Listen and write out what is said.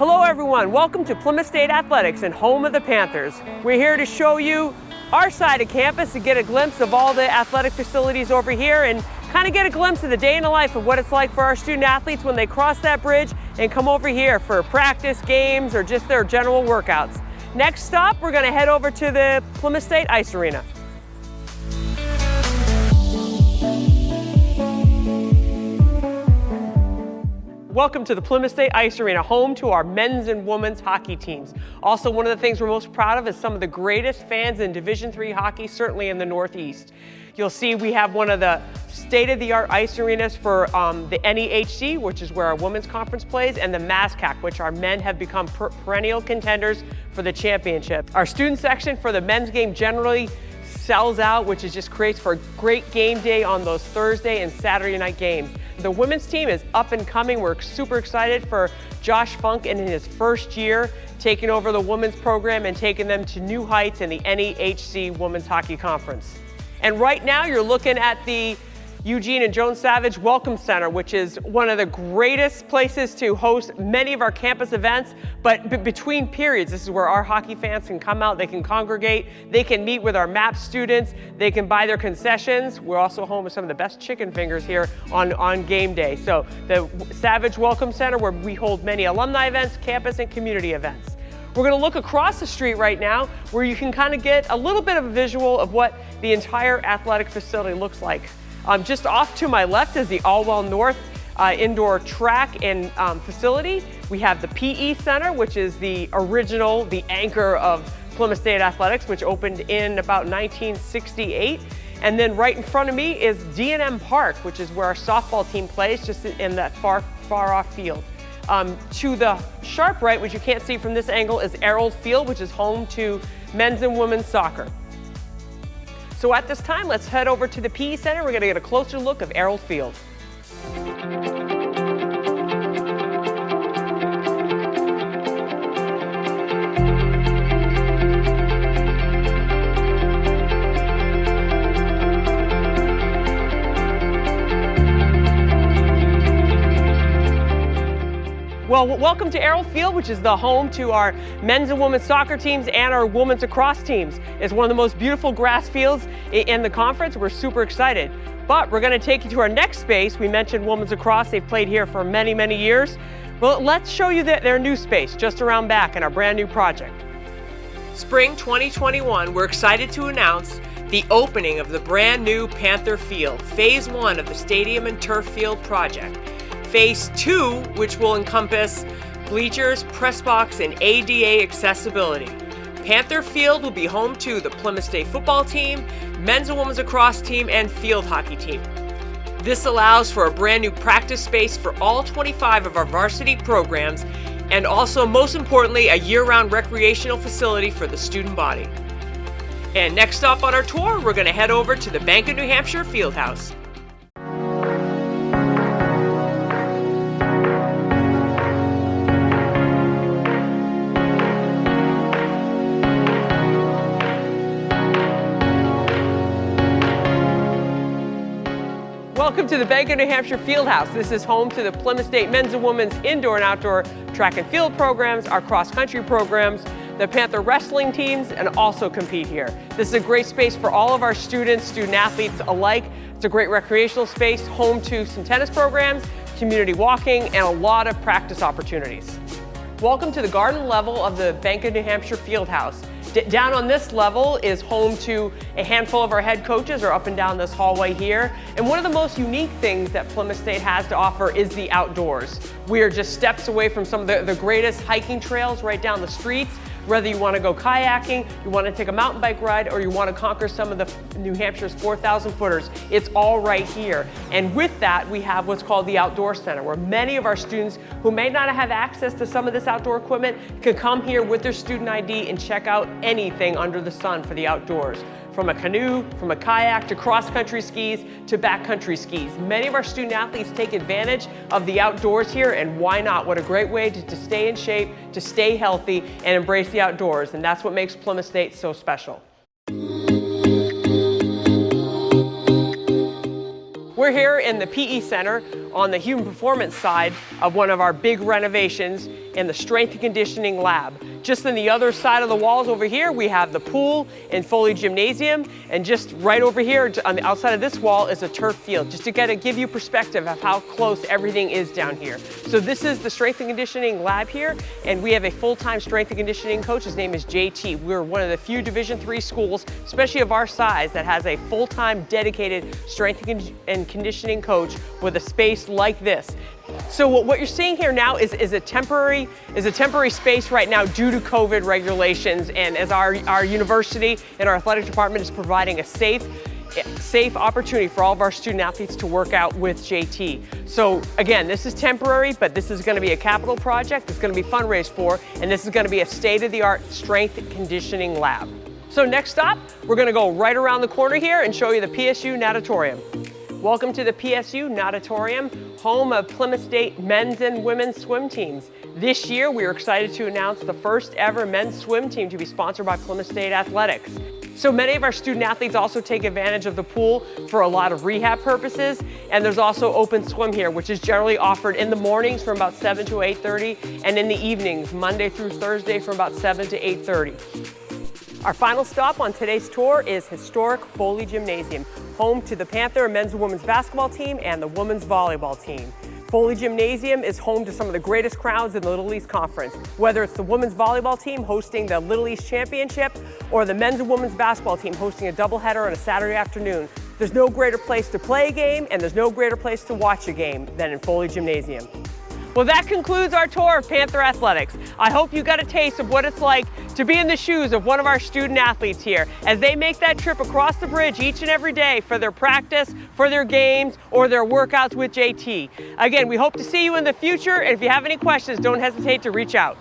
Hello everyone, welcome to Plymouth State Athletics and home of the Panthers. We're here to show you our side of campus to get a glimpse of all the athletic facilities over here and kind of get a glimpse of the day in the life of what it's like for our student athletes when they cross that bridge and come over here for practice, games, or just their general workouts. Next stop, we're going to head over to the Plymouth State Ice Arena. Welcome to the Plymouth State Ice Arena, home to our men's and women's hockey teams. Also, one of the things we're most proud of is some of the greatest fans in Division III hockey, certainly in the Northeast. You'll see we have one of the state-of-the-art ice arenas for the NEHC, which is where our women's conference plays, and the MASCAC, which our men have become perennial contenders for the championship. Our student section for the men's game generally sells out, which is just creates for a great game day on those Thursday and Saturday night games. The women's team is up and coming. We're super excited for Josh Funk in his first year taking over the women's program and taking them to new heights in the NEHC Women's Hockey Conference. And right now you're looking at the Eugene and Joan Savage Welcome Center, which is one of the greatest places to host many of our campus events, but between periods, this is where our hockey fans can come out, they can congregate, they can meet with our MAP students, they can buy their concessions. We're also home with some of the best chicken fingers here on game day. So the Savage Welcome Center, where we hold many alumni events, campus and community events. We're going to look across the street right now where you can kind of get a little bit of a visual of what the entire athletic facility looks like. Just off to my left is the Allwell North indoor track and facility. We have the PE Center, which is the anchor of Plymouth State Athletics, which opened in about 1968. And then right in front of me is D&M Park, which is where our softball team plays, just in that far off field. To the sharp right, which you can't see from this angle, is Errold Field, which is home to men's and women's soccer. So at this time, let's head over to the PE Center. We're going to get a closer look of Errold Field. Well, welcome to Errold Field, which is the home to our men's and women's soccer teams and our women's lacrosse teams. It's one of the most beautiful grass fields in the conference. We're super excited. But we're going to take you to our next space. We mentioned women's lacrosse. They've played here for many, many years. Well, let's show you their new space just around back in our brand new project. Spring 2021, we're excited to announce the opening of the brand new Panther Field, Phase 1 of the Stadium and Turf Field project. Phase 2, which will encompass bleachers, press box, and ADA accessibility. Panther Field will be home to the Plymouth State football team, men's and women's lacrosse team, and field hockey team. This allows for a brand new practice space for all 25 of our varsity programs, and also, most importantly, a year-round recreational facility for the student body. And next stop on our tour, we're going to head over to the Bank of New Hampshire Fieldhouse. Welcome to the Bank of New Hampshire Fieldhouse. This is home to the Plymouth State men's and women's indoor and outdoor track and field programs, our cross-country programs, the Panther wrestling teams, and also compete here. This is a great space for all of our students, student athletes alike. It's a great recreational space, home to some tennis programs, community walking, and a lot of practice opportunities. Welcome to the garden level of the Bank of New Hampshire Fieldhouse. Down on this level is home to a handful of our head coaches, or up and down this hallway here. And one of the most unique things that Plymouth State has to offer is the outdoors. We are just steps away from some of the greatest hiking trails right down the streets. Whether you want to go kayaking, you want to take a mountain bike ride, or you want to conquer some of the New Hampshire's 4,000 footers, it's all right here. And with that, we have what's called the Outdoor Center, where many of our students who may not have access to some of this outdoor equipment can come here with their student ID and check out anything under the sun for the outdoors. From a canoe, from a kayak, to cross-country skis, to backcountry skis. Many of our student athletes take advantage of the outdoors here, and why not? What a great way to stay in shape, to stay healthy, and embrace the outdoors, and that's what makes Plymouth State so special. We're here in the PE Center, on the human performance side of one of our big renovations in the strength and conditioning lab. Just on the other side of the walls over here, we have the pool and Foley Gymnasium, and just right over here on the outside of this wall is a turf field, just to give you perspective of how close everything is down here. So this is the strength and conditioning lab here, and we have a full-time strength and conditioning coach. His name is JT. We're one of the few Division III schools, especially of our size, that has a full-time dedicated strength and conditioning coach with a space like this. So what you're seeing here now is a temporary space right now due to COVID regulations, and as our university and our athletic department is providing a safe opportunity for all of our student athletes to work out with JT. So again, this is temporary, but this is going to be a capital project. It's going to be fundraised for, and this is going to be a state-of-the-art strength and conditioning lab. So next stop, we're going to go right around the corner here and show you the PSU Natatorium. Welcome to the PSU Natatorium, home of Plymouth State men's and women's swim teams. This year, we are excited to announce the first ever men's swim team to be sponsored by Plymouth State Athletics. So many of our student athletes also take advantage of the pool for a lot of rehab purposes, and there's also open swim here, which is generally offered in the mornings from about 7 to 8:30, and in the evenings, Monday through Thursday, from about 7 to 8:30. Our final stop on today's tour is historic Foley Gymnasium, home to the Panther men's and women's basketball team and the women's volleyball team. Foley Gymnasium is home to some of the greatest crowds in the Little East Conference, whether it's the women's volleyball team hosting the Little East Championship or the men's and women's basketball team hosting a doubleheader on a Saturday afternoon. There's no greater place to play a game, and there's no greater place to watch a game than in Foley Gymnasium. Well, that concludes our tour of Panther Athletics. I hope you got a taste of what it's like to be in the shoes of one of our student athletes here as they make that trip across the bridge each and every day for their practice, for their games, or their workouts with JT. Again, we hope to see you in the future, and if you have any questions, don't hesitate to reach out.